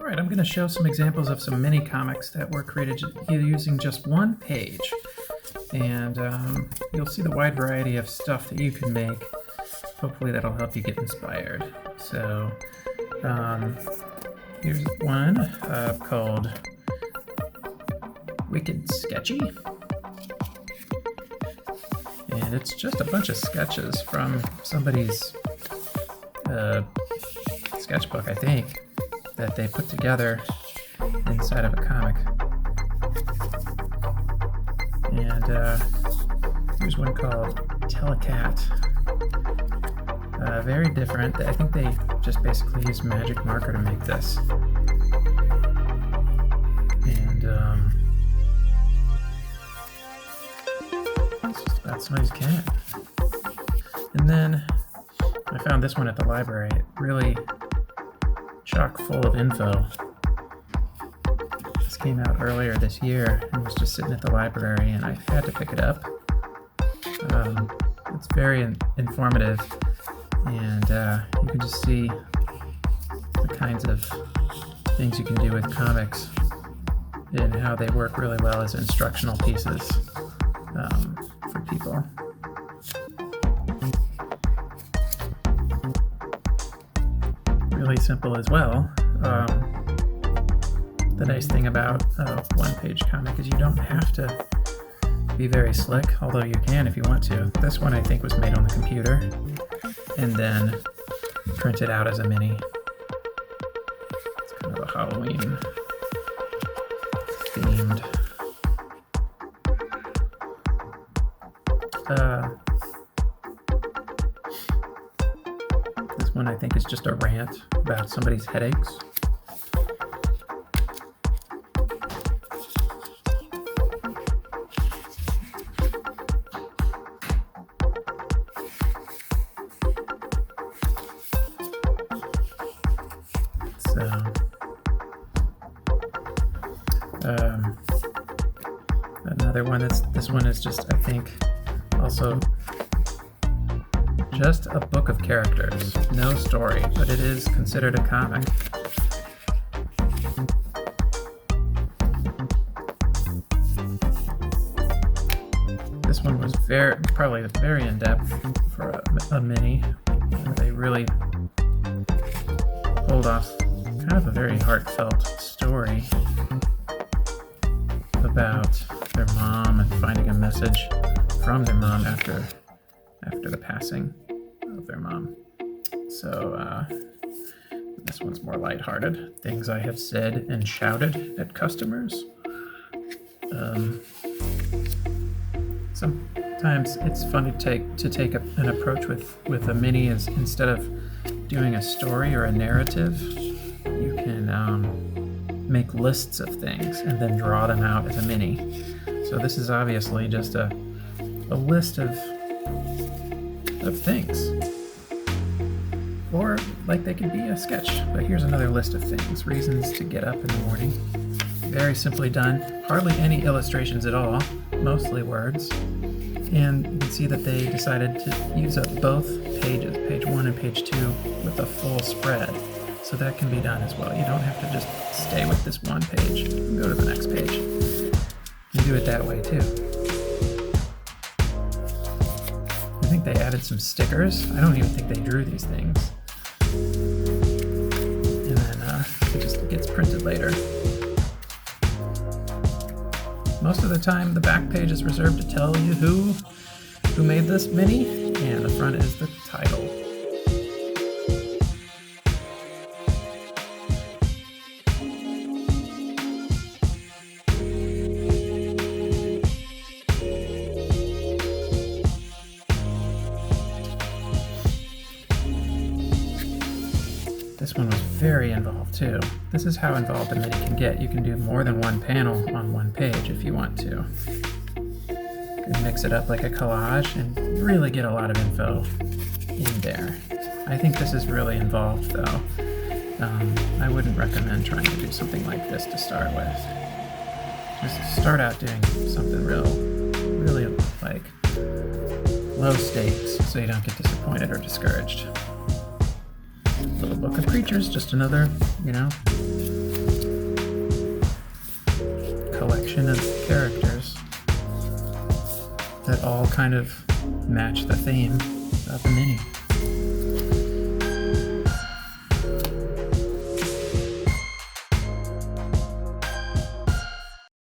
All right, I'm going to show some examples of some mini comics that were created using just one page. And you'll see the wide variety of stuff that you can make. Hopefully that'll help you get inspired. So here's one called Wicked Sketchy. And it's just a bunch of sketches from somebody's sketchbook, I think, that they put together inside of a comic. And here's one called Telecat. Very different. I think they just basically used magic marker to make this. And it's just about somebody's cat. And then I found this one at the library. It really chock full of info. This came out earlier this year and was just sitting at the library, and I had to pick it up. It's very informative, and you can just see the kinds of things you can do with comics and how they work really well as instructional pieces for people. Really simple as well. The nice thing about a one-page comic is you don't have to be very slick, although you can if you want to. This one I think was made on the computer and then printed out as a mini. It's kind of a Halloween themed. This one I think is just a rant about somebody's headaches. Another one this one is just, I think, also just a book of characters, no story, but it is considered a comic. This one was probably very in-depth for a mini. They really pulled off kind of a very heartfelt story about their mom and finding a message from their mom after the passing of their mom. So this one's more lighthearted. Things I have said and shouted at customers. Sometimes it's fun to take an approach with a mini is instead of doing a story or a narrative, you can make lists of things and then draw them out as a mini. So this is obviously just a list of things. Or like they could be a sketch, but here's another list of things. Reasons to get up in the morning. Very simply done. Hardly any illustrations at all, mostly words. And you can see that they decided to use up both pages, page 1 and page 2, with a full spread. So that can be done as well. You don't have to just stay with this one page and go to the next page. You can do it that way too. I think they added some stickers. I don't even think they drew these things. And then it just gets printed later. Most of the time the back page is reserved to tell you who made this mini, and the front is the title. This one was very involved too. This is how involved a mini can get. You can do more than one panel on one page if you want to. You can mix it up like a collage and really get a lot of info in there. I think this is really involved though. I wouldn't recommend trying to do something like this to start with. Just start out doing something really like low stakes so you don't get disappointed or discouraged. Little book of creatures, just another, collection of characters that all kind of match the theme of the mini.